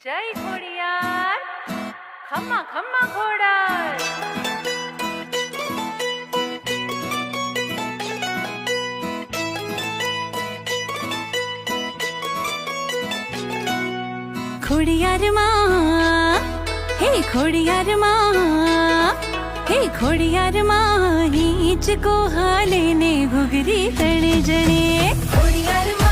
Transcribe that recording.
જય ખોડિયાર ખમ્મા ખમ્મા ખોડાર ખોડિયાર માં હે ખોડિયાર માં હે ખોડિયાર માં હિંચકો હાલે ને ઘૂઘરી તણે જણે ખોડિયાર